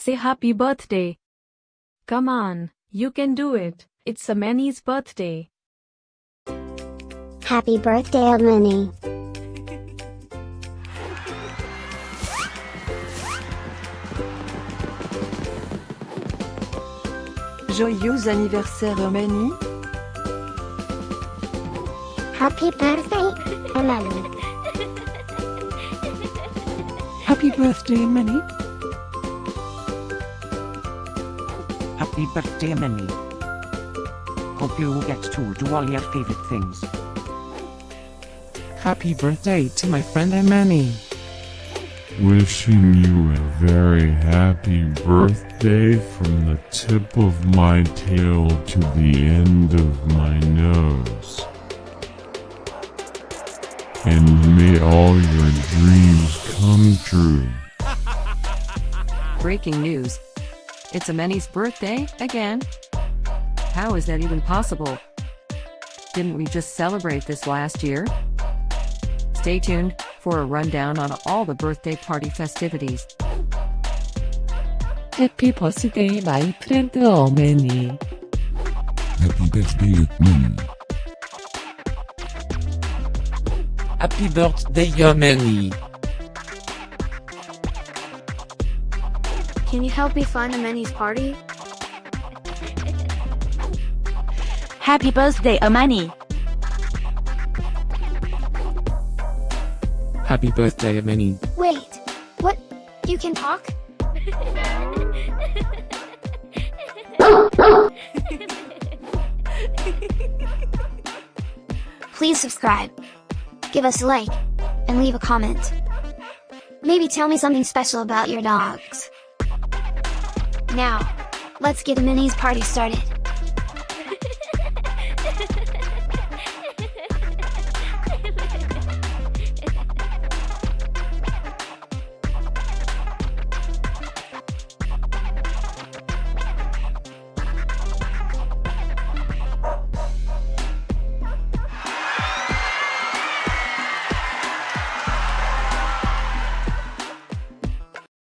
Say happy birthday. Come on, you can do it. It's Ameni's birthday. Happy birthday, Ameni. Joyeux anniversaire Ameni. Happy birthday, Ameni. Happy birthday, Ameni. Happy birthday, Ameni. Hope you get to do all your favorite things. Happy birthday to my friend Ameni. Wishing you a very happy birthday from the tip of my tail to the end of my nose. And may all your dreams come true. Breaking news. It's Ameni's birthday again? How is that even possible? Didn't we just celebrate this last year? Stay tuned for a rundown on all the birthday party festivities. Happy birthday, my friend Ameni. Happy birthday, Ameni. Happy birthday, Ameni. Can you help me find Ameni's party? Happy birthday, Ameni. Happy birthday, Ameni. Wait, what? You can talk? Please subscribe, give us a like, and leave a comment. Maybe tell me something special about your dogs. Now, let's get Ameni's party started.